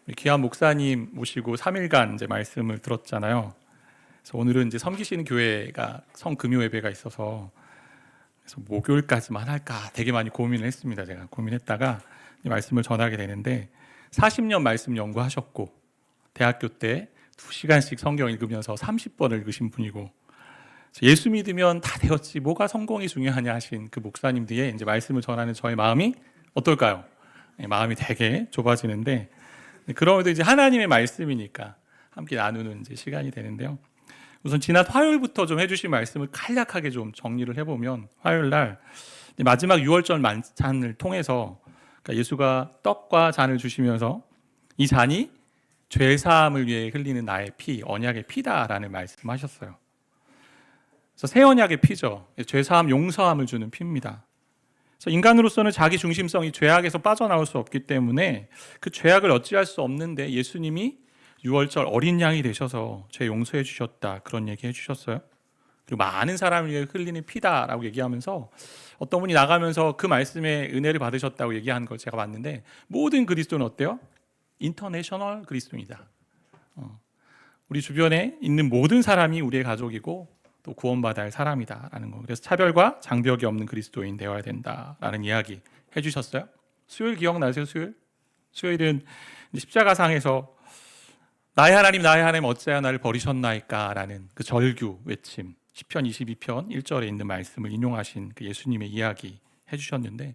우리 귀한 목사님 모시고 3일간 이제 말씀을 들었잖아요. 그래서 오늘은 이제 섬기시는 교회가 성금요 예배가 있어서 그래서 목요일까지만 할까 되게 많이 고민을 했습니다. 제가 고민했다가 이 말씀을 전하게 되는데 40년 말씀 연구하셨고 대학교 때 2시간씩 성경 읽으면서 30번을 읽으신 분이고 예수 믿으면 다 되었지 뭐가 성공이 중요하냐 하신 그 목사님 뒤에 이제 말씀을 전하는 저의 마음이 어떨까요? 마음이 되게 좁아지는데 그럼에도 이제 하나님의 말씀이니까 함께 나누는 이제 시간이 되는데요. 우선 지난 화요일부터 좀 해주신 말씀을 간략하게 좀 정리를 해보면 화요일 날 마지막 6월절 만찬을 통해서 그러니까 예수가 떡과 잔을 주시면서 이 잔이 죄 사함을 위해 흘리는 나의 피, 언약의 피다라는 말씀하셨어요. 그래서 새 언약의 피죠. 죄 사함, 용서함을 주는 피입니다. 그래서 인간으로서는 자기 중심성이 죄악에서 빠져나올 수 없기 때문에 그 죄악을 어찌할 수 없는데 예수님이 6월절 어린 양이 되셔서 죄 용서해 주셨다 그런 얘기 해주셨어요. 그리고 많은 사람을 위해 흘리는 피다라고 얘기하면서 어떤 분이 나가면서 그 말씀에 은혜를 받으셨다고 얘기한 걸 제가 봤는데 모든 그리스도는 어때요? 인터내셔널 그리스도입니다. 우리 주변에 있는 모든 사람이 우리의 가족이고 또 구원받아야 할 사람이다라는 거. 그래서 차별과 장벽이 없는 그리스도인 되어야 된다라는 이야기 해주셨어요. 수요일 기억나세요? 수요일은 십자가상에서 나의 하나님 어찌하여 나를 버리셨나이까 라는 그 절규 외침 시편 22편 1절에 있는 말씀을 인용하신 그 예수님의 이야기 해주셨는데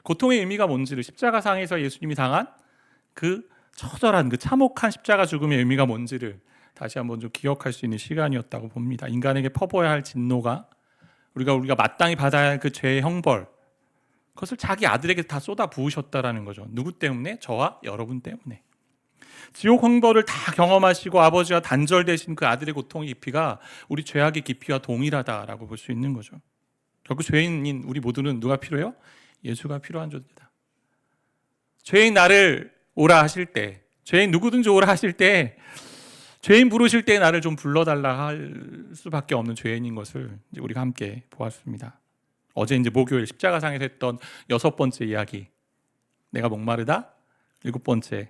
고통의 의미가 뭔지를 십자가상에서 예수님이 당한 그 처절한 그 참혹한 십자가 죽음의 의미가 뭔지를 다시 한번 좀 기억할 수 있는 시간이었다고 봅니다. 인간에게 퍼부어야 할 진노가 우리가 마땅히 받아야 할 그 죄의 형벌 그것을 자기 아들에게 다 쏟아 부으셨다라는 거죠. 누구 때문에? 저와 여러분 때문에. 지옥 형벌을 다 경험하시고 아버지와 단절되신 그 아들의 고통의 깊이가 우리 죄악의 깊이와 동일하다라고 볼 수 있는 거죠. 결국 죄인인 우리 모두는 누가 필요해요? 예수가 필요한 존재다. 죄인 나를 오라 하실 때, 죄인 누구든지 오라 하실 때, 죄인 부르실 때 나를 좀 불러달라 할 수밖에 없는 죄인인 것을 이제 우리가 함께 보았습니다. 어제 이제 목요일 십자가상에서 했던 6번째 이야기, 내가 목마르다, 7번째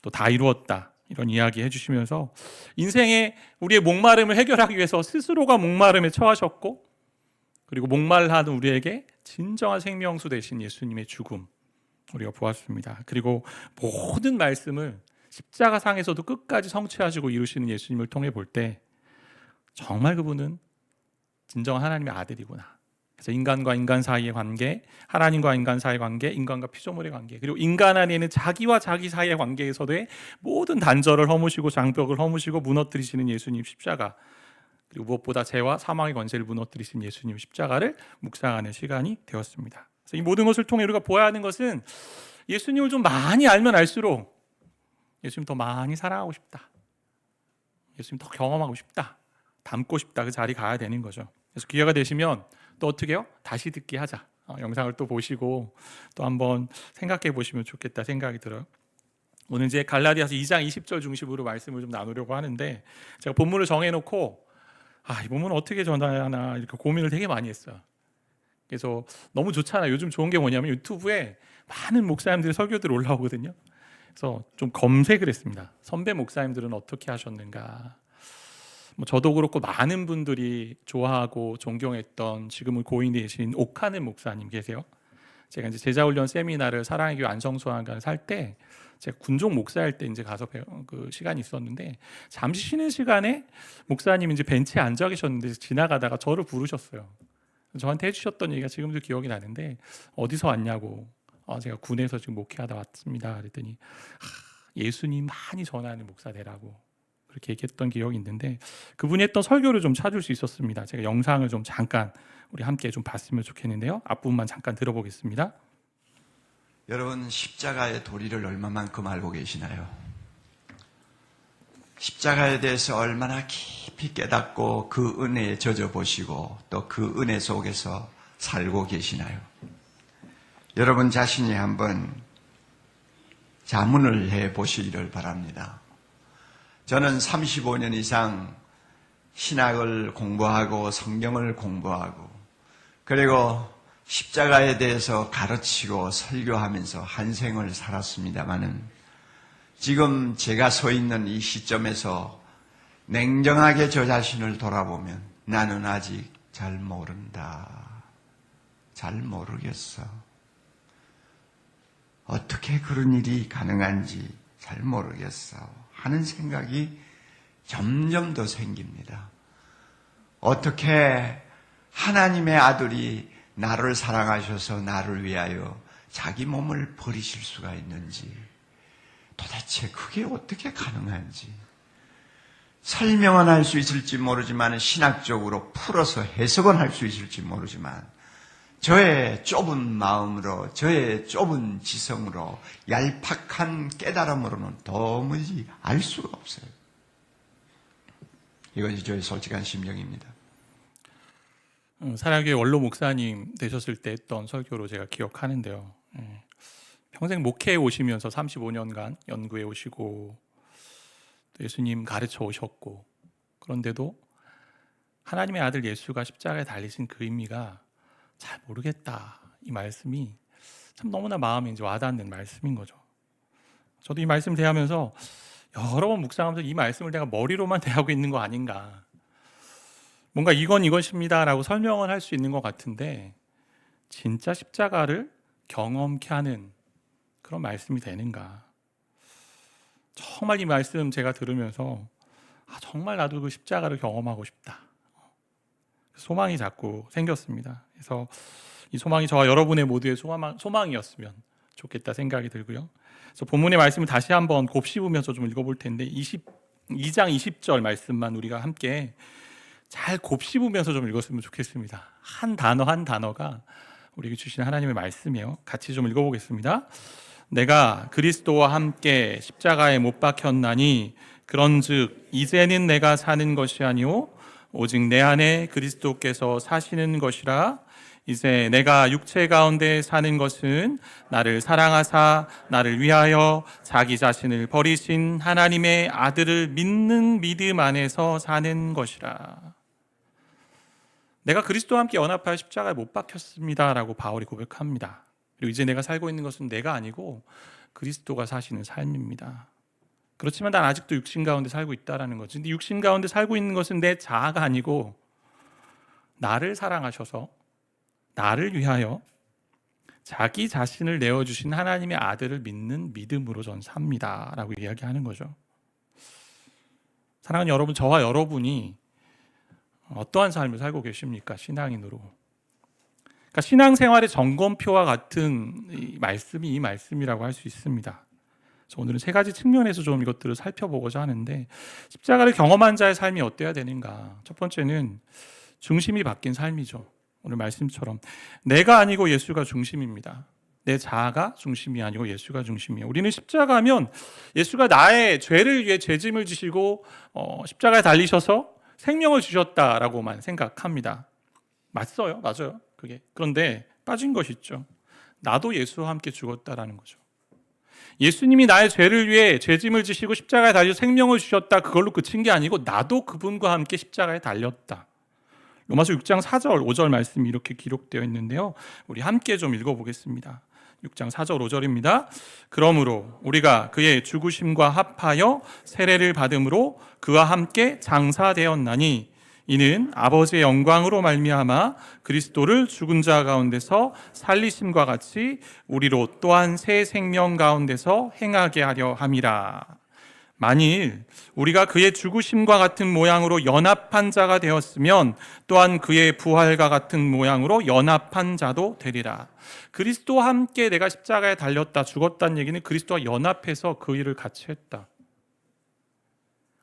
또 다 이루었다 이런 이야기 해주시면서 인생의 우리의 목마름을 해결하기 위해서 스스로가 목마름에 처하셨고 그리고 목말라하는 우리에게 진정한 생명수 되신 예수님의 죽음 우리가 보았습니다. 그리고 모든 말씀을 십자가상에서도 끝까지 성취하시고 이루시는 예수님을 통해 볼 때 정말 그분은 진정한 하나님의 아들이구나. 그래서 인간과 인간 사이의 관계, 하나님과 인간 사이의 관계, 인간과 피조물의 관계, 그리고 인간 안에 있는 자기와 자기 사이의 관계에서도의 모든 단절을 허무시고 장벽을 허무시고 무너뜨리시는 예수님 십자가, 그리고 무엇보다 죄와 사망의 권세를 무너뜨리신 예수님 십자가를 묵상하는 시간이 되었습니다. 그래서 이 모든 것을 통해 우리가 보아야 하는 것은 예수님을 좀 많이 알면 알수록 예수님 더 많이 사랑하고 싶다. 예수님 더 경험하고 싶다. 닮고 싶다. 그 자리 가야 되는 거죠. 그래서 기회가 되시면 또 어떻게 해요? 다시 듣기 하자. 영상을 또 보시고 또 한번 생각해 보시면 좋겠다 생각이 들어요. 오늘 이제 갈라디아서 2장 20절 중심으로 말씀을 좀 나누려고 하는데 제가 본문을 정해놓고 이 본문을 어떻게 전해야 하나 이렇게 고민을 되게 많이 했어요. 그래서 너무 좋잖아요. 요즘 좋은 게 뭐냐면 유튜브에 많은 목사님들의 설교들이 올라오거든요. 그래서 좀 검색을 했습니다. 선배 목사님들은 어떻게 하셨는가. 저도 그렇고 많은 분들이 좋아하고 존경했던 지금은 고인이 되신 옥하는 목사님 계세요. 제가 이제 제자훈련 세미나를 사랑의 교회 안성수학관을 살 때 제가 군종 목사일 때 이제 가서 그 시간이 있었는데 잠시 쉬는 시간에 목사님이 이제 벤치에 앉아 계셨는데 지나가다가 저를 부르셨어요. 저한테 해주셨던 얘기가 지금도 기억이 나는데 어디서 왔냐고. 제가 군에서 지금 목회하다 왔습니다. 그랬더니 예수님 많이 전하는 목사 되라고 그렇게 얘기했던 기억이 있는데 그분이 했던 설교를 좀 찾을 수 있었습니다. 제가 영상을 좀 잠깐 우리 함께 좀 봤으면 좋겠는데요. 앞부분만 잠깐 들어보겠습니다. 여러분 십자가의 도리를 얼마만큼 알고 계시나요? 십자가에 대해서 얼마나 깊이 깨닫고 그 은혜에 젖어보시고 또 그 은혜 속에서 살고 계시나요? 여러분 자신이 한번 자문을 해보시기를 바랍니다. 저는 35년 이상 신학을 공부하고 성경을 공부하고 그리고 십자가에 대해서 가르치고 설교하면서 한 생을 살았습니다마는 지금 제가 서 있는 이 시점에서 냉정하게 저 자신을 돌아보면 나는 아직 잘 모른다. 잘 모르겠어. 어떻게 그런 일이 가능한지 잘 모르겠어 하는 생각이 점점 더 생깁니다. 어떻게 하나님의 아들이 나를 사랑하셔서 나를 위하여 자기 몸을 버리실 수가 있는지, 도대체 그게 어떻게 가능한지 설명은 할 수 있을지 모르지만, 신학적으로 풀어서 해석은 할 수 있을지 모르지만, 저의 좁은 마음으로, 저의 좁은 지성으로, 얄팍한 깨달음으로는 도무지 알 수가 없어요. 이것이 저의 솔직한 심정입니다. 사랑교회 원로 목사님 되셨을 때 했던 설교로 제가 기억하는데요. 평생 목회에 오시면서 35년간 연구해 오시고 또 예수님 가르쳐 오셨고, 그런데도 하나님의 아들 예수가 십자가에 달리신 그 의미가 잘 모르겠다, 이 말씀이 참 너무나 마음에 이제 와닿는 말씀인 거죠. 저도 이 말씀 대하면서 여러 번 묵상하면서 이 말씀을 내가 머리로만 대하고 있는 거 아닌가, 뭔가 이건 이것입니다라고 설명을 할 수 있는 것 같은데 진짜 십자가를 경험케 하는 그런 말씀이 되는가. 정말 이 말씀 제가 들으면서 정말 나도 그 십자가를 경험하고 싶다, 소망이 자꾸 생겼습니다. 그래서 이 소망이 저와 여러분의 모두의 소망이었으면 좋겠다 생각이 들고요. 그래서 본문의 말씀을 다시 한번 곱씹으면서 좀 읽어볼 텐데 22장 20절 말씀만 우리가 함께 잘 곱씹으면서 좀 읽었으면 좋겠습니다. 한 단어 한 단어가 우리에게 주신 하나님의 말씀이에요. 같이 좀 읽어보겠습니다. 내가 그리스도와 함께 십자가에 못 박혔나니 그런즉 이제는 내가 사는 것이 아니오 오직 내 안에 그리스도께서 사시는 것이라. 이제 내가 육체 가운데 사는 것은 나를 사랑하사 나를 위하여 자기 자신을 버리신 하나님의 아들을 믿는 믿음 안에서 사는 것이라. 내가 그리스도와 함께 연합하여 십자가에 못 박혔습니다라고 바울이 고백합니다. 그리고 이제 내가 살고 있는 것은 내가 아니고 그리스도가 사시는 삶입니다. 그렇지만 난 아직도 육신 가운데 살고 있다라는 거지. 근데 육신 가운데 살고 있는 것은 내 자아가 아니고 나를 사랑하셔서 나를 위하여 자기 자신을 내어주신 하나님의 아들을 믿는 믿음으로 전 삽니다 라고 이야기하는 거죠. 사랑하는 여러분, 저와 여러분이 어떠한 삶을 살고 계십니까? 신앙인으로. 그러니까 신앙생활의 점검표와 같은 이 말씀이 이 말씀이라고 할 수 있습니다. 그래서 오늘은 세 가지 측면에서 좀 이것들을 살펴보고자 하는데, 십자가를 경험한 자의 삶이 어때야 되는가? 첫 번째는 중심이 바뀐 삶이죠. 오늘 말씀처럼 내가 아니고 예수가 중심입니다. 내 자아가 중심이 아니고 예수가 중심이에요. 우리는 십자가면 예수가 나의 죄를 위해 죄짐을 지시고 십자가에 달리셔서 생명을 주셨다라고만 생각합니다. 맞어요, 맞아요. 그게. 그런데 빠진 것이 있죠. 나도 예수와 함께 죽었다라는 거죠. 예수님이 나의 죄를 위해 죄짐을 지시고 십자가에 달려 생명을 주셨다, 그걸로 그친 게 아니고 나도 그분과 함께 십자가에 달렸다. 로마서 6장 4절 5절 말씀이 이렇게 기록되어 있는데요, 우리 함께 좀 읽어보겠습니다. 6장 4절 5절입니다. 그러므로 우리가 그의 죽으심과 합하여 세례를 받음으로 그와 함께 장사되었나니 이는 아버지의 영광으로 말미암아 그리스도를 죽은 자 가운데서 살리심과 같이 우리로 또한 새 생명 가운데서 행하게 하려 함이라. 만일 우리가 그의 죽으심과 같은 모양으로 연합한 자가 되었으면 또한 그의 부활과 같은 모양으로 연합한 자도 되리라. 그리스도와 함께 내가 십자가에 달렸다, 죽었다는 얘기는 그리스도와 연합해서 그 일을 같이 했다.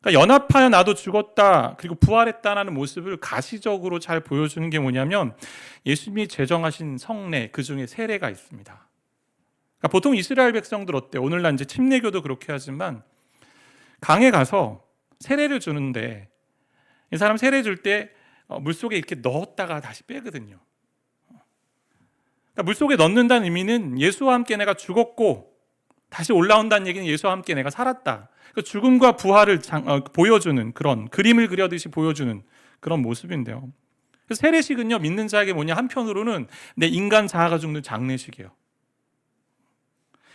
그러니까 연합하여 나도 죽었다 그리고 부활했다는 모습을 가시적으로 잘 보여주는 게 뭐냐면, 예수님이 제정하신 성례, 그 중에 세례가 있습니다. 그러니까 보통 이스라엘 백성들 어때요? 오늘날 이제 침례교도 그렇게 하지만 강에 가서 세례를 주는데 이 사람 세례 줄 때 물속에 이렇게 넣었다가 다시 빼거든요. 그러니까 물속에 넣는다는 의미는 예수와 함께 내가 죽었고 다시 올라온다는 얘기는 예수와 함께 내가 살았다. 그 죽음과 부활을 보여주는, 그런 그림을 그려듯이 보여주는 그런 모습인데요. 그래서 세례식은요, 믿는 자에게 뭐냐, 한편으로는 내 인간 자아가 죽는 장례식이에요.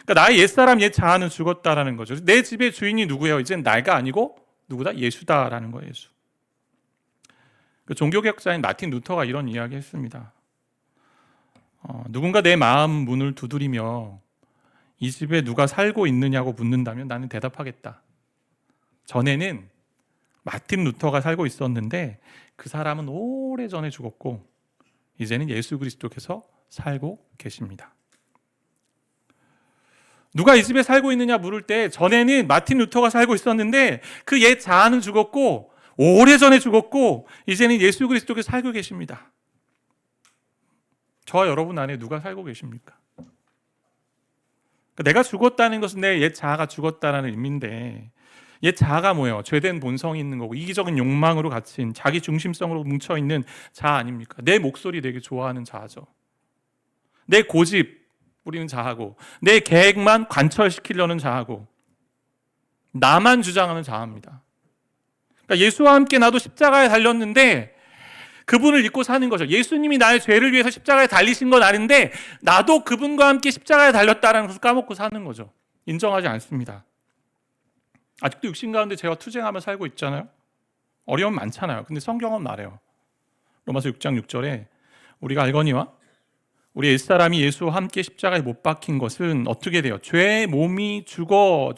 그러니까 나의 옛사람, 옛 자아는 죽었다라는 거죠. 내 집의 주인이 누구예요? 이제는 나가 아니고 누구다? 예수다라는 거예요. 예수. 그 종교개혁자인 마틴 루터가 이런 이야기 했습니다. 누군가 내 마음 문을 두드리며 이 집에 누가 살고 있느냐고 묻는다면 나는 대답하겠다. 전에는 마틴 루터가 살고 있었는데 그 사람은 오래전에 죽었고 이제는 예수 그리스도께서 살고 계십니다. 누가 이 집에 살고 있느냐 물을 때 전에는 마틴 루터가 살고 있었는데 그 옛 자아는 죽었고 오래전에 죽었고 이제는 예수 그리스도께서 살고 계십니다. 저와 여러분 안에 누가 살고 계십니까? 내가 죽었다는 것은 내 옛 자아가 죽었다는 의미인데 옛 자아가 뭐예요? 죄된 본성이 있는 거고 이기적인 욕망으로 갇힌 자기 중심성으로 뭉쳐있는 자아 아닙니까? 내 목소리 되게 좋아하는 자아죠. 내 고집 부리는 자아고 내 계획만 관철시키려는 자아고 나만 주장하는 자아입니다. 그러니까 예수와 함께 나도 십자가에 달렸는데 그분을 잊고 사는 거죠. 예수님이 나의 죄를 위해서 십자가에 달리신 건 아는데 나도 그분과 함께 십자가에 달렸다는 것을 까먹고 사는 거죠. 인정하지 않습니다. 아직도 육신 가운데 죄와 투쟁하며 살고 있잖아요. 어려움 많잖아요. 근데 성경은 말해요. 로마서 6장 6절에 우리가 알거니와 우리 옛사람이 예수와 함께 십자가에 못 박힌 것은 어떻게 돼요? 죄의 몸이 죽어.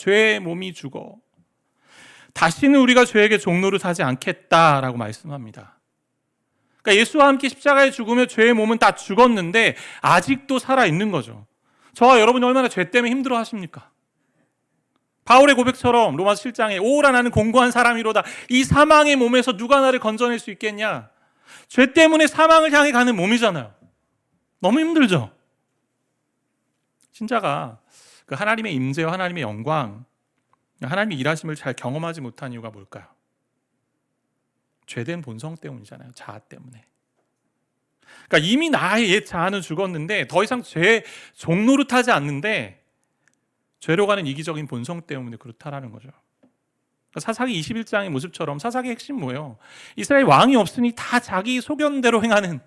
다시는 우리가 죄에게 종노릇 하지 않겠다라고 말씀합니다. 그러니까 예수와 함께 십자가에 죽으며 죄의 몸은 다 죽었는데 아직도 살아있는 거죠. 저와 여러분이 얼마나 죄 때문에 힘들어 하십니까? 바울의 고백처럼 로마서 7장에 오라 나는 공고한 사람이로다. 이 사망의 몸에서 누가 나를 건져낼 수 있겠냐? 죄 때문에 사망을 향해 가는 몸이잖아요. 너무 힘들죠? 신자가 그 하나님의 임재와 하나님의 영광, 하나님의 일하심을 잘 경험하지 못한 이유가 뭘까요? 죄된 본성 때문이잖아요. 자아 때문에. 그러니까 이미 나의 옛 자아는 죽었는데 더 이상 죄 종노릇하지 않는데 죄로 가는 이기적인 본성 때문에 그렇다라는 거죠. 사사기 21장의 모습처럼 사사기의 핵심 뭐예요? 이스라엘 왕이 없으니 다 자기 소견대로 행하는,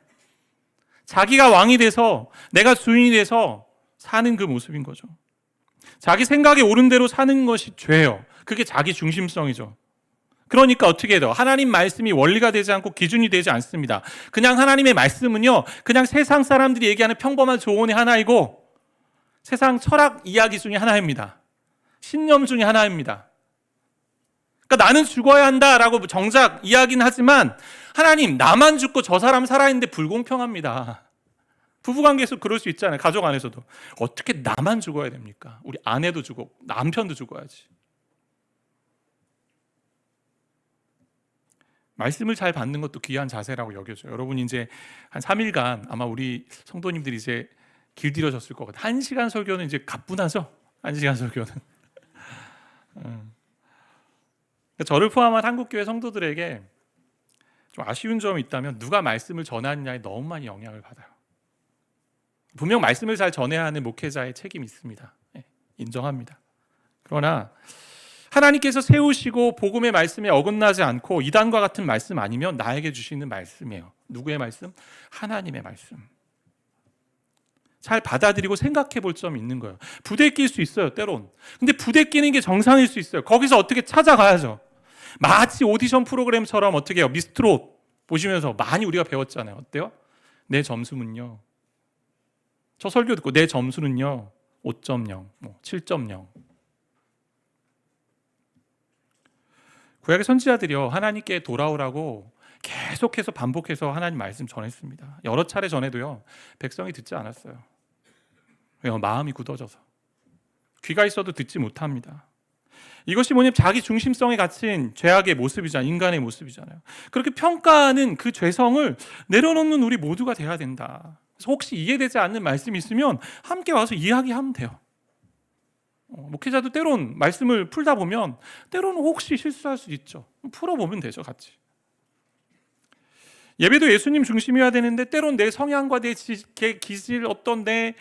자기가 왕이 돼서 내가 주인이 돼서 사는 그 모습인 거죠. 자기 생각에 옳은 대로 사는 것이 죄예요. 그게 자기 중심성이죠. 그러니까 어떻게 해요? 하나님 말씀이 원리가 되지 않고 기준이 되지 않습니다. 그냥 하나님의 말씀은요, 그냥 세상 사람들이 얘기하는 평범한 조언의 하나이고 세상 철학 이야기 중에 하나입니다. 신념 중에 하나입니다. 그러니까 나는 죽어야 한다라고 정작 이야기는 하지만 하나님 나만 죽고 저 사람 살아있는데 불공평합니다. 부부관계에서 그럴 수 있잖아요. 가족 안에서도. 어떻게 나만 죽어야 됩니까? 우리 아내도 죽고 남편도 죽어야지. 말씀을 잘 받는 것도 귀한 자세라고 여겨져요. 여러분 이제 한 3일간 아마 우리 성도님들이 이제 길들여졌을 것 같아요. 1시간 설교는 이제 가뿐하죠? 1시간 설교는. 저를 포함한 한국교회 성도들에게 좀 아쉬운 점이 있다면 누가 말씀을 전하느냐에 너무 많이 영향을 받아요. 분명 말씀을 잘 전해야 하는 목회자의 책임이 있습니다. 인정합니다. 그러나 하나님께서 세우시고 복음의 말씀에 어긋나지 않고 이단과 같은 말씀 아니면 나에게 주시는 말씀이에요. 누구의 말씀? 하나님의 말씀. 잘 받아들이고 생각해 볼 점이 있는 거예요. 부대낄 수 있어요, 때론. 근데 부대끼는 게 정상일 수 있어요. 거기서 어떻게 찾아가야죠. 마치 오디션 프로그램처럼 어떻게 해요? 미스트롯 보시면서 많이 우리가 배웠잖아요. 어때요? 내 점수는요. 저 설교 듣고 내 점수는요. 5.0, 7.0. 구약의 선지자들이요. 하나님께 돌아오라고 계속해서 반복해서 하나님 말씀 전했습니다. 여러 차례 전해도요. 백성이 듣지 않았어요. 왜요? 마음이 굳어져서. 귀가 있어도 듣지 못합니다. 이것이 뭐냐면 자기 중심성에 갇힌 죄악의 모습이잖아요. 인간의 모습이잖아요. 그렇게 평가하는 그 죄성을 내려놓는 우리 모두가 돼야 된다. 그래서 혹시 이해되지 않는 말씀이 있으면 함께 와서 이야기하면 돼요. 목회자도 때론 말씀을 풀다 보면 때로는 혹시 실수할 수 있죠. 풀어보면 되죠, 같이. 예배도 예수님 중심이어야 되는데 때론 내 성향과 내 기질, 어떤 내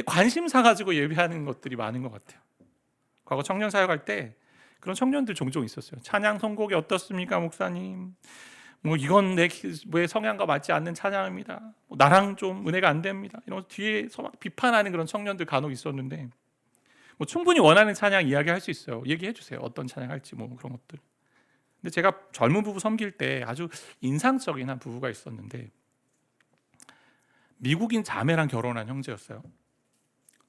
관심사 가지고 예배하는 것들이 많은 것 같아요. 과거 청년 사역할 때 그런 청년들 종종 있었어요. 찬양 선곡이 어떻습니까, 목사님? 뭐 이건 내 성향과 맞지 않는 찬양입니다. 뭐 나랑 좀 은혜가 안 됩니다. 이런 뒤에서 막 비판하는 그런 청년들 간혹 있었는데 뭐 충분히 원하는 찬양 이야기할 수 있어요. 얘기해 주세요. 어떤 찬양 할지 뭐 그런 것들. 근데 제가 젊은 부부 섬길 때 아주 인상적인 한 부부가 있었는데 미국인 자매랑 결혼한 형제였어요.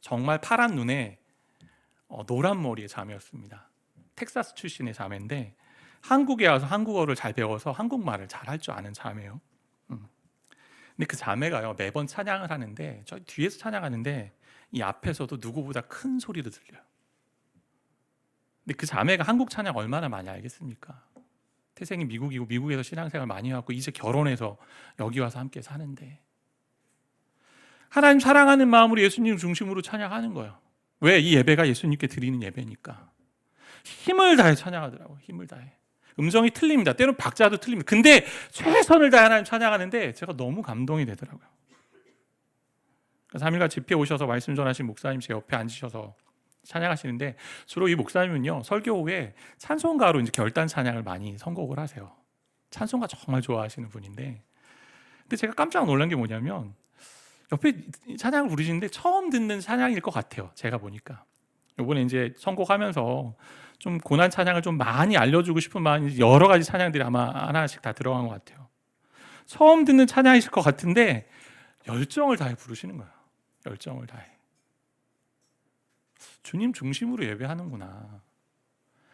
정말 파란 눈에 노란 머리의 자매였습니다. 텍사스 출신의 자매인데 한국에 와서 한국어를 잘 배워서 한국말을 잘 할 줄 아는 자매예요. 근데 그 자매가요 매번 찬양을 하는데 저 뒤에서 찬양하는데 이 앞에서도 누구보다 큰 소리로 들려요. 근데 그 자매가 한국 찬양 얼마나 많이 알겠습니까? 태생이 미국이고 미국에서 신앙생활 많이 해왔고 이제 결혼해서 여기 와서 함께 사는데 하나님 사랑하는 마음으로 예수님 중심으로 찬양하는 거예요. 왜? 이 예배가 예수님께 드리는 예배니까. 힘을 다해 찬양하더라고요. 힘을 다해. 음정이 틀립니다. 때로는 박자도 틀립니다. 근데 최선을 다해 하나님 찬양하는데 제가 너무 감동이 되더라고요. 3일간 집회 오셔서 말씀 전하신 목사님 제 옆에 앉으셔서 찬양하시는데 주로 이 목사님은요 설교 후에 찬송가로 이제 결단 찬양을 많이 선곡을 하세요. 찬송가 정말 좋아하시는 분인데 근데 제가 깜짝 놀란 게 뭐냐면 옆에 찬양을 부르시는데 처음 듣는 찬양일 것 같아요. 제가 보니까 이번에 이제 선곡하면서 좀 고난 찬양을 좀 많이 알려주고 싶은 마음이 여러 가지 찬양들이 아마 하나씩 다 들어간 것 같아요. 처음 듣는 찬양이실 것 같은데 열정을 다해 부르시는 거예요. 열정을 다해. 주님 중심으로 예배하는구나.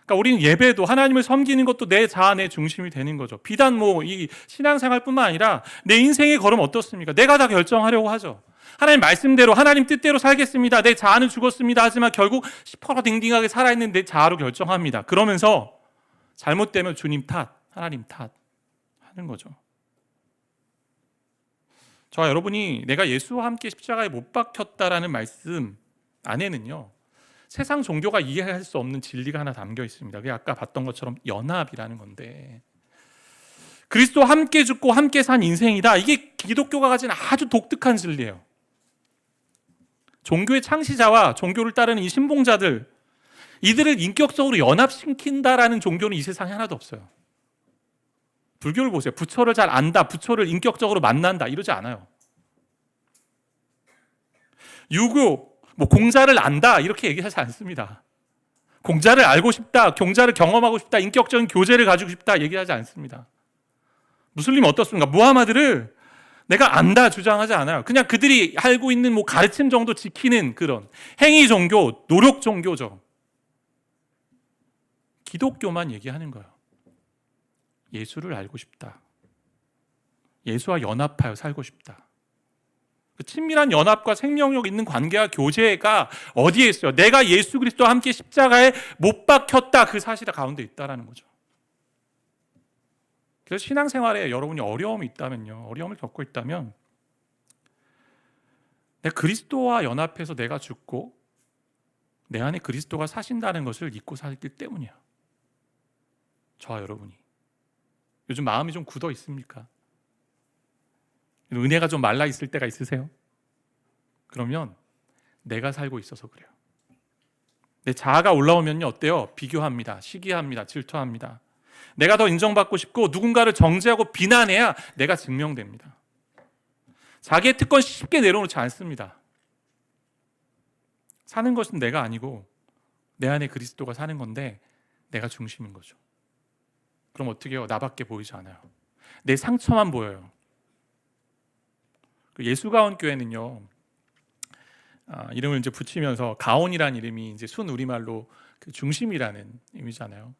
그러니까 우리는 예배도 하나님을 섬기는 것도 내 자아 내 중심이 되는 거죠. 비단 뭐 이 신앙생활뿐만 아니라 내 인생의 걸음 어떻습니까? 내가 다 결정하려고 하죠. 하나님 말씀대로 하나님 뜻대로 살겠습니다. 내 자아는 죽었습니다. 하지만 결국 시퍼러딩딩하게 살아있는 내 자아로 결정합니다. 그러면서 잘못되면 주님 탓, 하나님 탓 하는 거죠. 저와 여러분이 내가 예수와 함께 십자가에 못 박혔다라는 말씀 안에는요 세상 종교가 이해할 수 없는 진리가 하나 담겨 있습니다. 그게 아까 봤던 것처럼 연합이라는 건데 그리스도와 함께 죽고 함께 산 인생이다. 이게 기독교가 가진 아주 독특한 진리예요. 종교의 창시자와 종교를 따르는 이 신봉자들 이들을 인격적으로 연합시킨다라는 종교는 이 세상에 하나도 없어요. 불교를 보세요. 부처를 잘 안다, 부처를 인격적으로 만난다 이러지 않아요. 유교, 뭐 공자를 안다 이렇게 얘기하지 않습니다. 공자를 알고 싶다, 공자를 경험하고 싶다, 인격적인 교제를 가지고 싶다 얘기하지 않습니다. 무슬림 어떻습니까? 무하마드를 내가 안다 주장하지 않아요. 그냥 그들이 알고 있는 뭐 가르침 정도 지키는 그런 행위 종교, 노력 종교죠. 기독교만 얘기하는 거예요. 예수를 알고 싶다. 예수와 연합하여 살고 싶다. 그 친밀한 연합과 생명력 있는 관계와 교제가 어디에 있어요? 내가 예수 그리스도와 함께 십자가에 못 박혔다 그 사실 가운데 있다라는 거죠. 그래서 신앙생활에 여러분이 어려움이 있다면요, 어려움을 겪고 있다면 내가 그리스도와 연합해서 내가 죽고 내 안에 그리스도가 사신다는 것을 잊고 살기 때문이야. 저와 여러분이 요즘 마음이 좀 굳어 있습니까? 은혜가 좀 말라 있을 때가 있으세요? 그러면 내가 살고 있어서 그래요. 내 자아가 올라오면요 어때요? 비교합니다. 시기합니다. 질투합니다. 내가 더 인정받고 싶고 누군가를 정죄하고 비난해야 내가 증명됩니다. 자기의 특권 쉽게 내려놓지 않습니다. 사는 것은 내가 아니고 내 안에 그리스도가 사는 건데 내가 중심인 거죠. 그럼 어떻게 해요? 나밖에 보이지 않아요. 내 상처만 보여요. 예수가온 교회는요 이름을 이제 붙이면서 가온이라는 이름이 이제 순 우리말로 그 중심이라는 의미잖아요.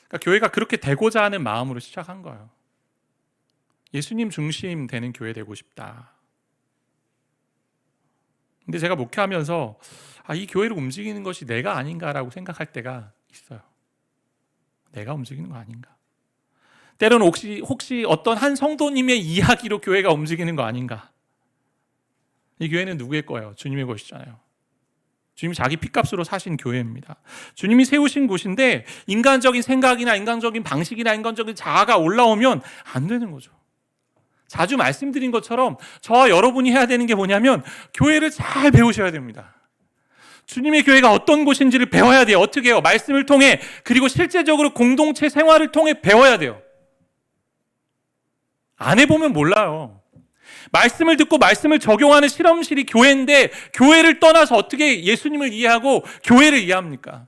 그러니까 교회가 그렇게 되고자 하는 마음으로 시작한 거예요. 예수님 중심 되는 교회 되고 싶다. 근데 제가 목회하면서 이 교회를 움직이는 것이 내가 아닌가라고 생각할 때가 있어요. 내가 움직이는 거 아닌가? 때로는 혹시 어떤 한 성도님의 이야기로 교회가 움직이는 거 아닌가? 이 교회는 누구의 거예요? 주님의 것이잖아요. 주님이 자기 피값으로 사신 교회입니다. 주님이 세우신 곳인데 인간적인 생각이나 인간적인 방식이나 인간적인 자아가 올라오면 안 되는 거죠. 자주 말씀드린 것처럼 저와 여러분이 해야 되는 게 뭐냐면 교회를 잘 배우셔야 됩니다. 주님의 교회가 어떤 곳인지를 배워야 돼요. 어떻게 해요? 말씀을 통해 그리고 실제적으로 공동체 생활을 통해 배워야 돼요. 안 해보면 몰라요. 말씀을 듣고 말씀을 적용하는 실험실이 교회인데 교회를 떠나서 어떻게 예수님을 이해하고 교회를 이해합니까?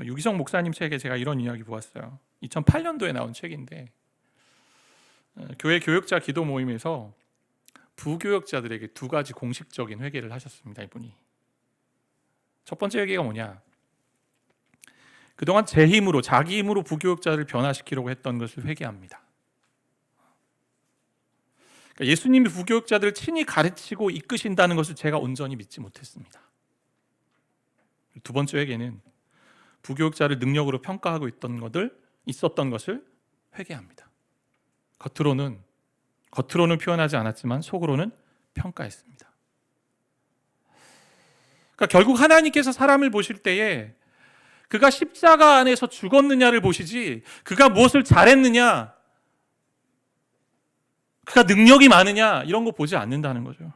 유기성 목사님 책에 제가 이런 이야기 보았어요. 2008년도에 나온 책인데 교회 교역자 기도 모임에서 부교역자들에게 두 가지 공식적인 회개를 하셨습니다. 이분이. 첫 번째 회개가 뭐냐? 그동안 제 힘으로 자기 힘으로 부교역자를 변화시키려고 했던 것을 회개합니다. 그러니까 예수님이 부교역자들을 친히 가르치고 이끄신다는 것을 제가 온전히 믿지 못했습니다. 두 번째 회개는 부교역자를 능력으로 평가하고 있었던 것을 회개합니다. 겉으로는 표현하지 않았지만 속으로는 평가했습니다. 그러니까 결국 하나님께서 사람을 보실 때에 그가 십자가 안에서 죽었느냐를 보시지 그가 무엇을 잘했느냐, 그가 능력이 많으냐 이런 거 보지 않는다는 거죠.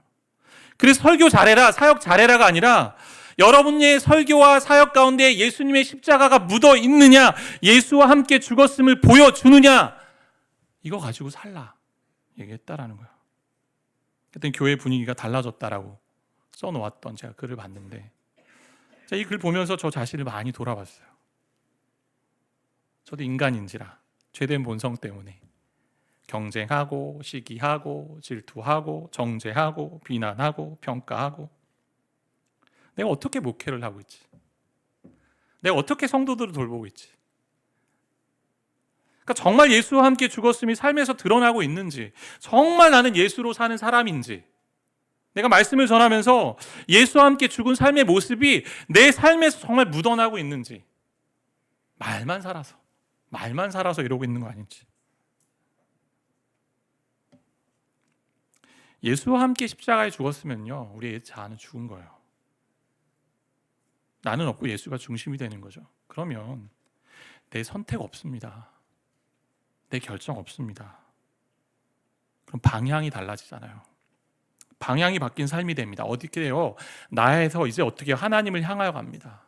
그래서 설교 잘해라, 사역 잘해라가 아니라 여러분의 설교와 사역 가운데 예수님의 십자가가 묻어 있느냐, 예수와 함께 죽었음을 보여주느냐, 이거 가지고 살라 얘기했다라는 거예요. 그때 교회 분위기가 달라졌다라고 써놓았던 제가 글을 봤는데, 이 글 보면서 저 자신을 많이 돌아봤어요. 저도 인간인지라 죄된 본성 때문에 경쟁하고 시기하고 질투하고 정죄하고 비난하고 평가하고, 내가 어떻게 목회를 하고 있지? 내가 어떻게 성도들을 돌보고 있지? 그러니까 정말 예수와 함께 죽었음이 삶에서 드러나고 있는지, 정말 나는 예수로 사는 사람인지, 내가 말씀을 전하면서 예수와 함께 죽은 삶의 모습이 내 삶에서 정말 묻어나고 있는지, 말만 살아서 이러고 있는 거 아닌지. 예수와 함께 십자가에 죽었으면요, 우리의 자아는 죽은 거예요. 나는 없고 예수가 중심이 되는 거죠. 그러면 내 선택 없습니다. 내 결정 없습니다. 그럼 방향이 달라지잖아요. 방향이 바뀐 삶이 됩니다. 어떻게 돼요? 나에서 이제 어떻게 하나님을 향하여 갑니다.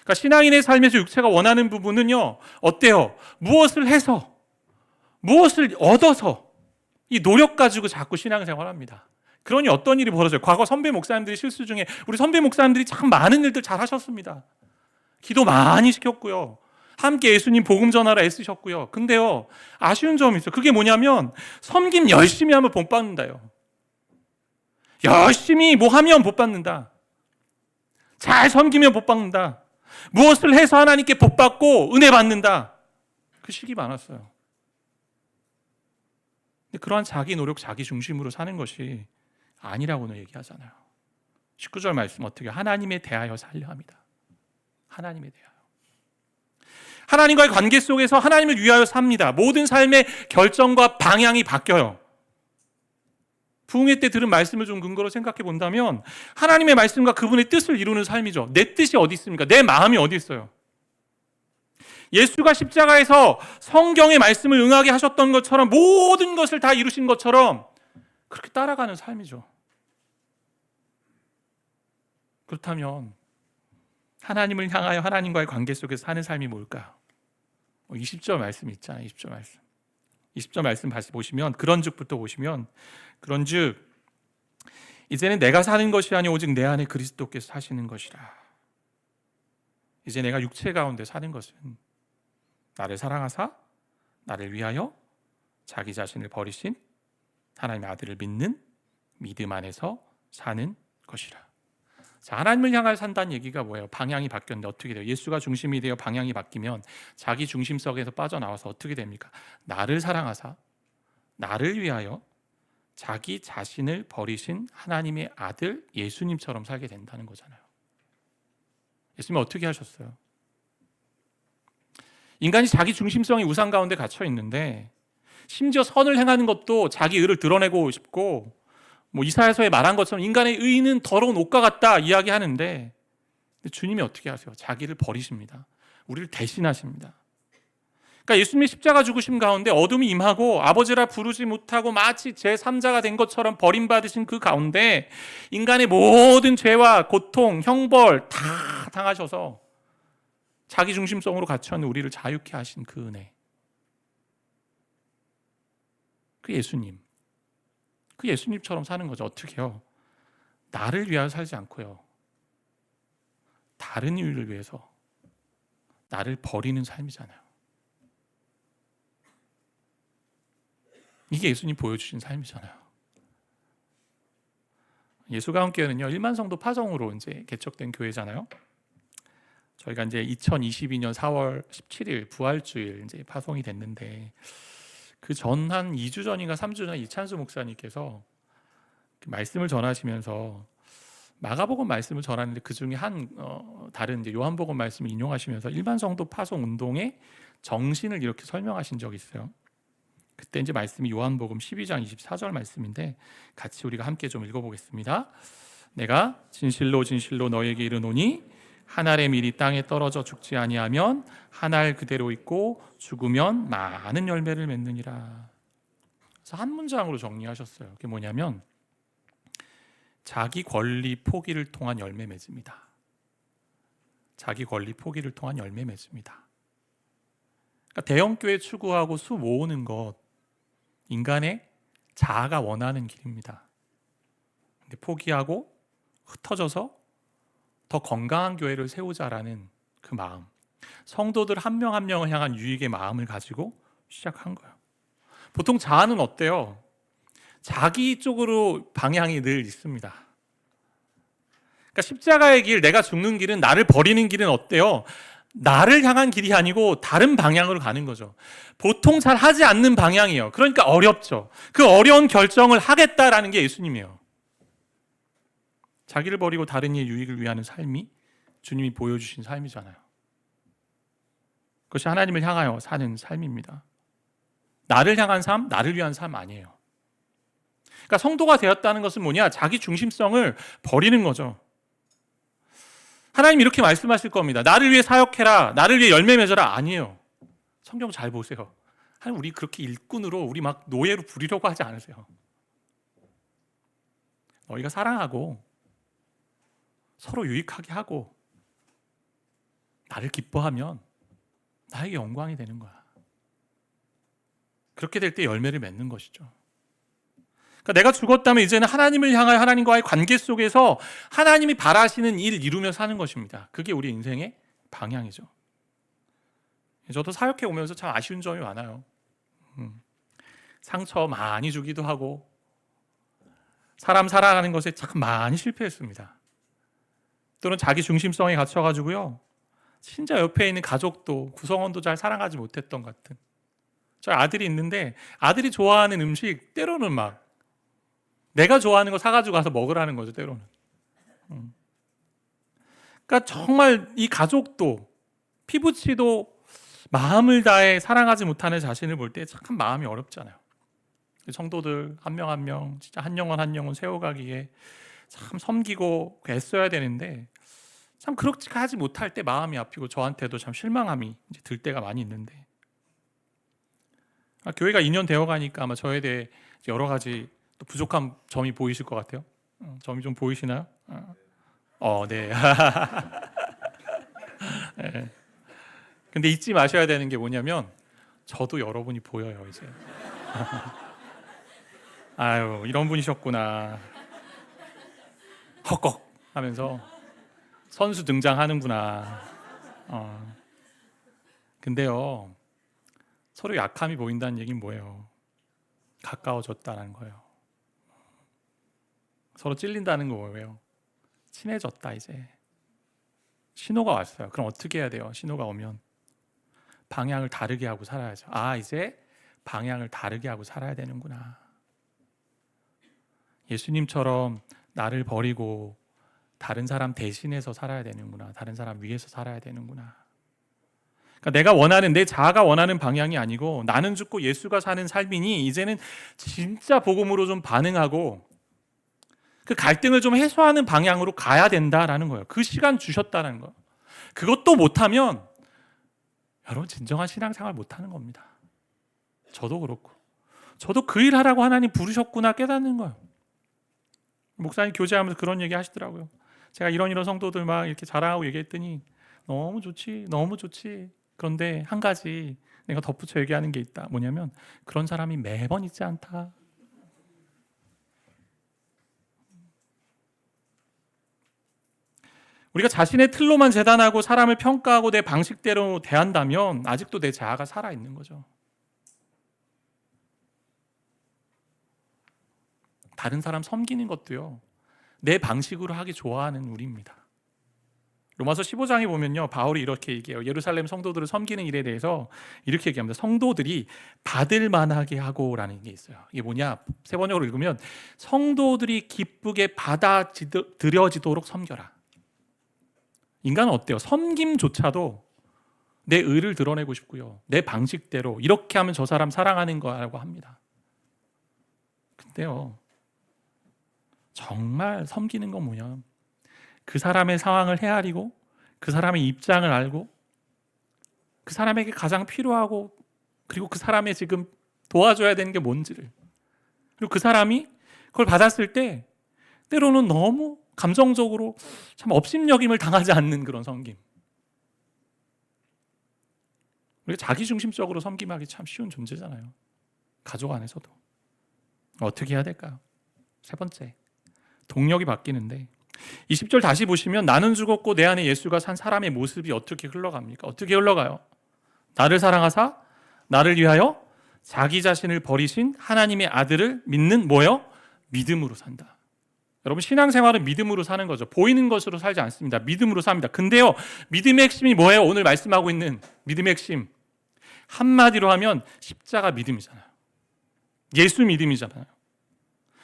그러니까 신앙인의 삶에서 육체가 원하는 부분은요, 어때요? 무엇을 해서, 무엇을 얻어서 이 노력 가지고 자꾸 신앙생활을 합니다. 그러니 어떤 일이 벌어져요? 과거 선배 목사님들의 실수 중에 우리 선배 목사님들이 참 많은 일들 잘 하셨습니다. 기도 많이 시켰고요. 함께 예수님 복음 전하라 애쓰셨고요. 근데요, 아쉬운 점이 있어요. 그게 뭐냐면 섬김 열심히 하면 복 받는다요. 열심히 뭐 하면 복 받는다. 잘 섬기면 복 받는다. 무엇을 해서 하나님께 복 받고 은혜 받는다. 그 식이 많았어요. 근데 그러한 자기 노력, 자기 중심으로 사는 것이 아니라고는 얘기하잖아요. 19절 말씀 어떻게 하나님에 대하여 살려 합니다. 하나님에 대하여. 하나님과의 관계 속에서 하나님을 위하여 삽니다. 모든 삶의 결정과 방향이 바뀌어요. 부흥회 때 들은 말씀을 좀 근거로 생각해 본다면 하나님의 말씀과 그분의 뜻을 이루는 삶이죠. 내 뜻이 어디 있습니까? 내 마음이 어디 있어요? 예수가 십자가에서 성경의 말씀을 응하게 하셨던 것처럼 모든 것을 다 이루신 것처럼 그렇게 따라가는 삶이죠. 그렇다면 하나님을 향하여 하나님과의 관계 속에서 사는 삶이 뭘까요? 20절 말씀 있잖아요. 20절 말씀 다시 보시면 그런즉부터 보시면 그런즉 이제는 내가 사는 것이 아니 오직 내 안에 그리스도께서 사시는 것이라. 이제 내가 육체 가운데 사는 것은 나를 사랑하사 나를 위하여 자기 자신을 버리신 하나님의 아들을 믿는 믿음 안에서 사는 것이라. 자, 하나님을 향하여 산다는 얘기가 뭐예요? 방향이 바뀌었는데 어떻게 돼요? 예수가 중심이 되어 방향이 바뀌면 자기 중심성에서 빠져나와서 어떻게 됩니까? 나를 사랑하사 나를 위하여 자기 자신을 버리신 하나님의 아들 예수님처럼 살게 된다는 거잖아요. 예수님은 어떻게 하셨어요? 인간이 자기 중심성이 우상 가운데 갇혀 있는데 심지어 선을 행하는 것도 자기 의를 드러내고 싶고 이사야서에 말한 것처럼 인간의 의는 더러운 옷과 같다 이야기하는데 주님이 어떻게 하세요? 자기를 버리십니다. 우리를 대신하십니다. 그러니까 예수님의 십자가 죽으심 가운데 어둠이 임하고 아버지라 부르지 못하고 마치 제3자가 된 것처럼 버림받으신 그 가운데 인간의 모든 죄와 고통, 형벌 다 당하셔서 자기 중심성으로 갇혀있는 우리를 자유케 하신 그 은혜, 그 예수님. 그 예수님처럼 사는 거죠. 어떻게요? 나를 위하여 살지 않고요. 다른 이유를 위해서 나를 버리는 삶이잖아요. 이게 예수님 보여주신 삶이잖아요. 예수가운교회는요 1만 성도 파송으로 이제 개척된 교회잖아요. 저희가 이제 2022년 4월 17일 부활주일 이제 파송이 됐는데 그 전 한 2주 전인가 3주 전에 이찬수 목사님께서 그 말씀을 전하시면서 마가복음 말씀을 전하는데 그 중에 한 다른 이제 요한복음 말씀을 인용하시면서 일반 성도 파송 운동의 정신을 이렇게 설명하신 적이 있어요. 그때 이제 말씀이 요한복음 12장 24절 말씀인데 같이 우리가 함께 좀 읽어보겠습니다. 내가 진실로 진실로 너에게 이르노니 한 알의 밀이 땅에 떨어져 죽지 아니하면 한 알 그대로 있고 죽으면 많은 열매를 맺느니라. 그래서 한 문장으로 정리하셨어요. 그게 뭐냐면 자기 권리 포기를 통한 열매 맺습니다. 자기 권리 포기를 통한 열매 맺습니다. 그러니까 대형교회 추구하고 수 모으는 것 인간의 자아가 원하는 길입니다. 근데 포기하고 흩어져서 더 건강한 교회를 세우자라는 그 마음, 성도들 한 명 한 명을 향한 유익의 마음을 가지고 시작한 거예요. 보통 자아는 어때요? 자기 쪽으로 방향이 늘 있습니다. 그러니까 십자가의 길, 내가 죽는 길은, 나를 버리는 길은 어때요? 나를 향한 길이 아니고 다른 방향으로 가는 거죠. 보통 잘 하지 않는 방향이에요. 그러니까 어렵죠. 그 어려운 결정을 하겠다라는 게 예수님이에요. 자기를 버리고 다른 이의 유익을 위하는 삶이 주님이 보여주신 삶이잖아요. 그것이 하나님을 향하여 사는 삶입니다. 나를 향한 삶, 나를 위한 삶 아니에요. 그러니까 성도가 되었다는 것은 뭐냐? 자기 중심성을 버리는 거죠. 하나님 이렇게 말씀하실 겁니다. 나를 위해 사역해라, 나를 위해 열매 맺어라. 아니에요. 성경 잘 보세요. 하나님 우리 그렇게 일꾼으로 우리 막 노예로 부리려고 하지 않으세요. 너희가 사랑하고 서로 유익하게 하고 나를 기뻐하면 나에게 영광이 되는 거야. 그렇게 될 때 열매를 맺는 것이죠. 그러니까 내가 죽었다면 이제는 하나님을 향하여 하나님과의 관계 속에서 하나님이 바라시는 일 이루며 사는 것입니다. 그게 우리 인생의 방향이죠. 저도 사역해 오면서 참 아쉬운 점이 많아요. 상처 많이 주기도 하고 사람 살아가는 것에 참 많이 실패했습니다. 또는 자기 중심성에 갇혀가지고요. 진짜 옆에 있는 가족도 구성원도 잘 사랑하지 못했던 것 같은. 저희 아들이 있는데 아들이 좋아하는 음식 때로는 막 내가 좋아하는 거 사가지고 가서 먹으라는 거죠. 때로는. 그러니까 정말 이 가족도 피부치도 마음을 다해 사랑하지 못하는 자신을 볼 때 참 마음이 어렵잖아요. 성도들 한 명 한 명 진짜 한 영혼 세워가기에 참 섬기고 애써야 되는데 참 그렇게 하지 못할 때 마음이 아프고 저한테도 참 실망함이 이제 들 때가 많이 있는데 교회가 2년 되어가니까 아마 저에 대해 여러 가지 또 부족한 점이 보이실 것 같아요. 점이 좀 보이시나요? 네. 네. 근데 잊지 마셔야 되는 게 뭐냐면 저도 여러분이 보여요 이제. 아유 이런 분이셨구나. 헉헉 하면서 선수 등장하는구나. 근데요 서로 약함이 보인다는 얘기는 뭐예요? 가까워졌다는 거예요. 서로 찔린다는 거 뭐예요? 친해졌다 이제. 신호가 왔어요. 그럼 어떻게 해야 돼요? 신호가 오면 방향을 다르게 하고 살아야죠. 이제 방향을 다르게 하고 살아야 되는구나. 예수님처럼 나를 버리고 다른 사람 대신해서 살아야 되는구나. 다른 사람 위해서 살아야 되는구나. 그러니까 내가 원하는 내 자아가 원하는 방향이 아니고 나는 죽고 예수가 사는 삶이니 이제는 진짜 복음으로 좀 반응하고 그 갈등을 좀 해소하는 방향으로 가야 된다라는 거예요. 그 시간 주셨다는 거. 그것도 못하면 여러분 진정한 신앙생활 못하는 겁니다. 저도 그렇고 저도 그 일 하라고 하나님 부르셨구나 깨닫는 거예요. 목사님 교제하면서 그런 얘기 하시더라고요. 제가 이런 성도들 막 이렇게 자랑하고 얘기했더니 너무 좋지. 그런데 한 가지 내가 덧붙여 얘기하는 게 있다. 뭐냐면 그런 사람이 매번 있지 않다. 우리가 자신의 틀로만 재단하고 사람을 평가하고 내 방식대로 대한다면 아직도 내 자아가 살아있는 거죠. 다른 사람 섬기는 것도요, 내 방식으로 하기 좋아하는 우리입니다. 로마서 15장에 보면요, 바울이 이렇게 얘기해요. 예루살렘 성도들을 섬기는 일에 대해서 이렇게 얘기합니다. 성도들이 받을 만하게 하고라는 게 있어요. 이게 뭐냐? 세 번역으로 읽으면 성도들이 기쁘게 받아들여지도록 섬겨라. 인간은 어때요? 섬김조차도 내 의를 드러내고 싶고요, 내 방식대로 이렇게 하면 저 사람 사랑하는 거라고 합니다. 근데요, 정말 섬기는 건 뭐냐? 그 사람의 상황을 헤아리고 그 사람의 입장을 알고 그 사람에게 가장 필요하고 그리고 그 사람의 지금 도와줘야 되는 게 뭔지를, 그리고 그 사람이 그걸 받았을 때 때로는 너무 감정적으로 참 업신여김을 당하지 않는 그런 섬김. 우리가 자기중심적으로 섬김하기 참 쉬운 존재잖아요. 가족 안에서도. 어떻게 해야 될까요? 세 번째, 동력이 바뀌는데 20절 다시 보시면 나는 죽었고 내 안에 예수가 산 사람의 모습이 어떻게 흘러갑니까? 어떻게 흘러가요? 나를 사랑하사 나를 위하여 자기 자신을 버리신 하나님의 아들을 믿는 뭐예요? 믿음으로 산다. 여러분, 신앙생활은 믿음으로 사는 거죠. 보이는 것으로 살지 않습니다. 믿음으로 삽니다. 근데요, 믿음의 핵심이 뭐예요? 오늘 말씀하고 있는 믿음의 핵심, 한마디로 하면 십자가 믿음이잖아요. 예수 믿음이잖아요.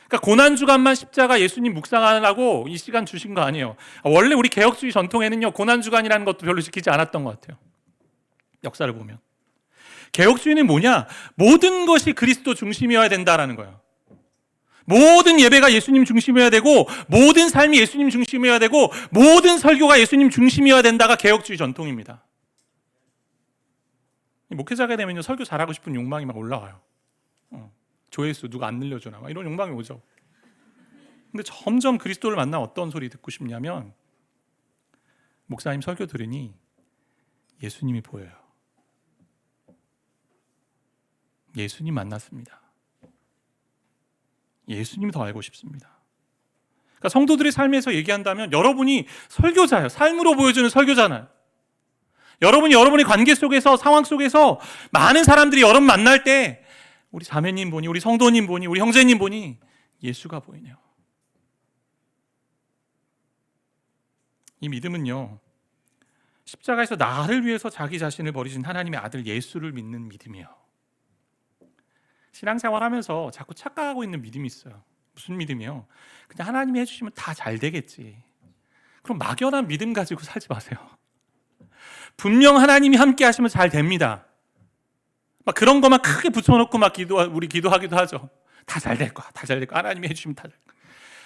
그러니까 고난주간만 십자가 예수님 묵상하라고 이 시간 주신 거 아니에요. 원래 우리 개혁주의 전통에는요, 고난주간이라는 것도 별로 지키지 않았던 것 같아요. 역사를 보면 개혁주의는 뭐냐? 모든 것이 그리스도 중심이어야 된다라는 거예요. 모든 예배가 예수님 중심이어야 되고, 모든 삶이 예수님 중심이어야 되고, 모든 설교가 예수님 중심이어야 된다가 개혁주의 전통입니다. 목회자가 되면요, 설교 잘하고 싶은 욕망이 막 올라와요. 조회수 누가 안 늘려주나 막 이런 욕망이 오죠. 근데 점점 그리스도를 만나 어떤 소리 듣고 싶냐면, 목사님 설교 들으니 예수님이 보여요. 예수님 만났습니다. 예수님이 더 알고 싶습니다. 그러니까 성도들의 삶에서 얘기한다면 여러분이 설교자예요. 삶으로 보여주는 설교잖아요. 여러분이 여러분의 관계 속에서, 상황 속에서 많은 사람들이 여러분 만날 때 우리 자매님 보니, 우리 성도님 보니, 우리 형제님 보니 예수가 보이네요. 이 믿음은요, 십자가에서 나를 위해서 자기 자신을 버리신 하나님의 아들 예수를 믿는 믿음이에요. 신앙생활 하면서 자꾸 착각하고 있는 믿음이 있어요. 무슨 믿음이요? 그냥 하나님이 해주시면 다 잘 되겠지. 그럼 막연한 믿음 가지고 살지 마세요. 분명 하나님이 함께 하시면 잘 됩니다. 막 그런 것만 크게 붙여놓고 막 우리 기도하기도 하죠. 다 잘 될 거야. 다 잘 될 거야. 하나님이 해주시면 다 될 거야.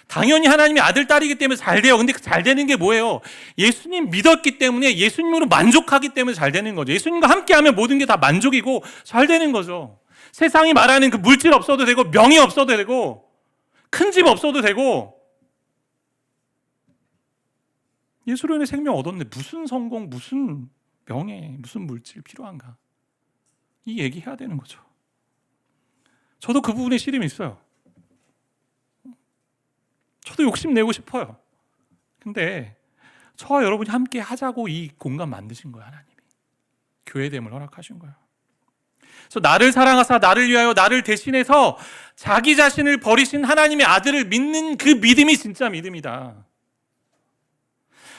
당연히 하나님이 아들, 딸이기 때문에 잘 돼요. 근데 그 잘 되는 게 뭐예요? 예수님 믿었기 때문에, 예수님으로 만족하기 때문에 잘 되는 거죠. 예수님과 함께하면 모든 게 다 만족이고 잘 되는 거죠. 세상이 말하는 그 물질 없어도 되고, 명예 없어도 되고, 큰 집 없어도 되고, 예수로 인해 생명 얻었는데 무슨 성공, 무슨 명예, 무슨 물질 필요한가? 이 얘기해야 되는 거죠. 저도 그 부분에 시름이 있어요. 저도 욕심내고 싶어요. 근데 저와 여러분이 함께 하자고 이 공간 만드신 거예요. 하나님이 교회됨을 허락하신 거예요. 그래서 나를 사랑하사 나를 위하여 나를 대신해서 자기 자신을 버리신 하나님의 아들을 믿는 그 믿음이 진짜 믿음이다.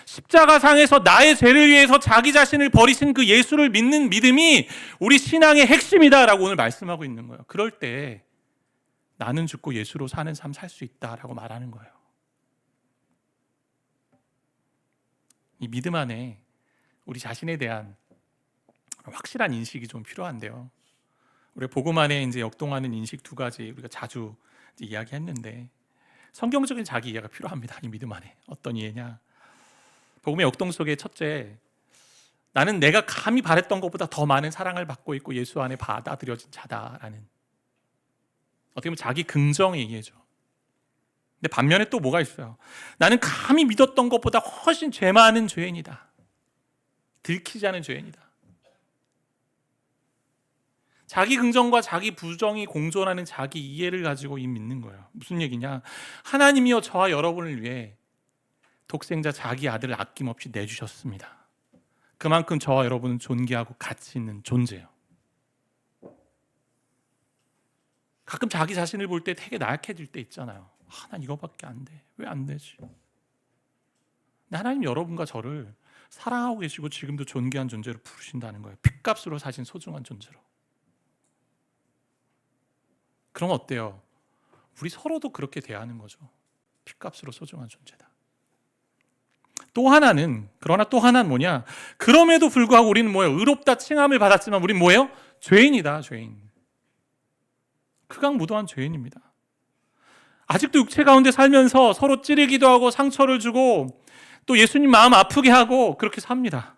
십자가상에서 나의 죄를 위해서 자기 자신을 버리신 그 예수를 믿는 믿음이 우리 신앙의 핵심이다라고 오늘 말씀하고 있는 거예요. 그럴 때 나는 죽고 예수로 사는 삶 살 수 있다라고 말하는 거예요. 이 믿음 안에 우리 자신에 대한 확실한 인식이 좀 필요한데요. 우리 복음 안에 이제 역동하는 인식 두 가지 우리가 자주 이야기했는데, 성경적인 자기 이해가 필요합니다. 이 믿음 안에 어떤 이해냐? 복음의 역동 속의 첫째, 나는 내가 감히 바랬던 것보다 더 많은 사랑을 받고 있고 예수 안에 받아들여진 자다라는, 어떻게 보면 자기 긍정의 이해죠. 근데 반면에 또 뭐가 있어요? 나는 감히 믿었던 것보다 훨씬 죄 많은 죄인이다. 들키지 않은 죄인이다. 자기 긍정과 자기 부정이 공존하는 자기 이해를 가지고 이 믿는 거예요. 무슨 얘기냐? 하나님이여 저와 여러분을 위해 독생자 자기 아들을 아낌없이 내주셨습니다. 그만큼 저와 여러분은 존귀하고 가치 있는 존재예요. 가끔 자기 자신을 볼 때 되게 나약해질 때 있잖아요. 난 이거밖에 안 돼. 왜 안 되지? 근데 하나님 여러분과 저를 사랑하고 계시고 지금도 존귀한 존재로 부르신다는 거예요. 핏값으로 사신 소중한 존재로. 그럼 어때요? 우리 서로도 그렇게 대하는 거죠. 핏값으로 소중한 존재다. 그러나 또 하나는 뭐냐? 그럼에도 불구하고 우리는 뭐예요? 의롭다 칭함을 받았지만 우리는 뭐예요? 죄인이다, 죄인. 극악무도한 죄인입니다. 아직도 육체 가운데 살면서 서로 찌르기도 하고 상처를 주고 또 예수님 마음 아프게 하고 그렇게 삽니다.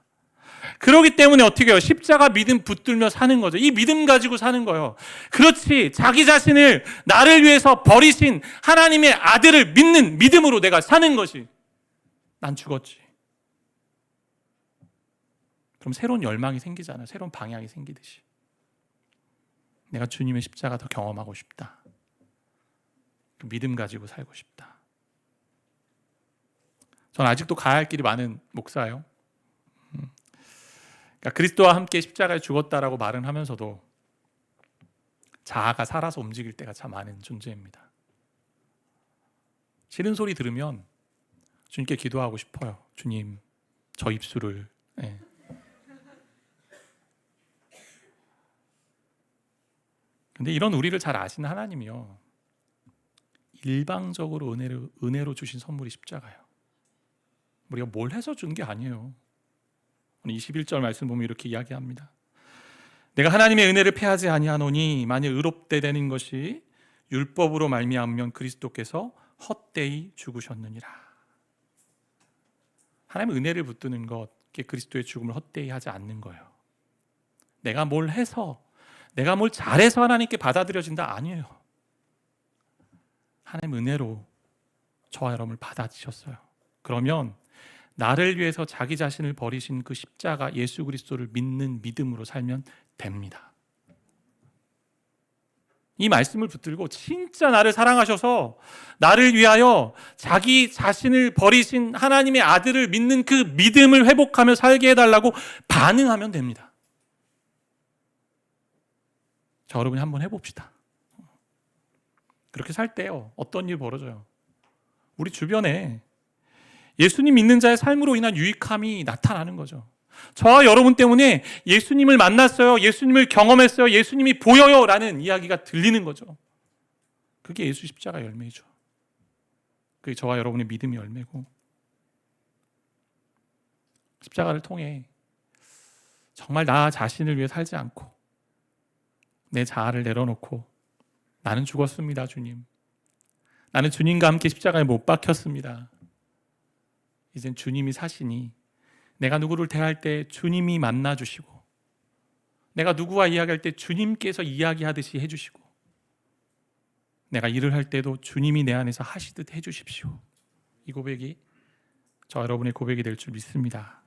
그렇기 때문에 어떻게 해요? 십자가 믿음 붙들며 사는 거죠. 이 믿음 가지고 사는 거예요. 그렇지, 자기 자신을 나를 위해서 버리신 하나님의 아들을 믿는 믿음으로 내가 사는 것이, 난 죽었지. 그럼 새로운 열망이 생기잖아요. 새로운 방향이 생기듯이. 내가 주님의 십자가 더 경험하고 싶다. 그 믿음 가지고 살고 싶다. 전 아직도 가야 할 길이 많은 목사예요. 그러니까 그리스도와 함께 십자가에 죽었다라고 말은 하면서도 자아가 살아서 움직일 때가 참 많은 존재입니다. 싫은 소리 들으면 주님께 기도하고 싶어요. 주님, 저 입술을. 네. 근데 이런 우리를 잘 아시는 하나님이요, 일방적으로 은혜로 주신 선물이 십자가예요. 우리가 뭘 해서 준 게 아니에요. 21절 말씀 보면 이렇게 이야기합니다. 내가 하나님의 은혜를 패하지 아니하노니 만일 의롭되 되는 것이 율법으로 말미암으면 그리스도께서 헛되이 죽으셨느니라. 하나님의 은혜를 붙드는 것, 그게 그리스도의 죽음을 헛되이 하지 않는 거예요. 내가 뭘 해서, 내가 뭘 잘해서 하나님께 받아들여진다? 아니에요. 하나님 은혜로 저와 여러분을 받아주셨어요. 그러면 나를 위해서 자기 자신을 버리신 그 십자가 예수 그리스도를 믿는 믿음으로 살면 됩니다. 이 말씀을 붙들고 진짜 나를 사랑하셔서 나를 위하여 자기 자신을 버리신 하나님의 아들을 믿는 그 믿음을 회복하며 살게 해달라고 반응하면 됩니다. 자, 여러분이 한번 해봅시다. 그렇게 살 때요, 어떤 일이 벌어져요? 우리 주변에 예수님 믿는 자의 삶으로 인한 유익함이 나타나는 거죠. 저와 여러분 때문에 예수님을 만났어요, 예수님을 경험했어요, 예수님이 보여요 라는 이야기가 들리는 거죠. 그게 예수 십자가 열매죠. 그게 저와 여러분의 믿음의 열매고, 십자가를 통해 정말 나 자신을 위해 살지 않고 내 자아를 내려놓고 나는 죽었습니다, 주님. 나는 주님과 함께 십자가에 못 박혔습니다. 이젠 주님이 사시니 내가 누구를 대할 때 주님이 만나주시고, 내가 누구와 이야기할 때 주님께서 이야기하듯이 해주시고, 내가 일을 할 때도 주님이 내 안에서 하시듯 해주십시오. 이 고백이 저 여러분의 고백이 될 줄 믿습니다.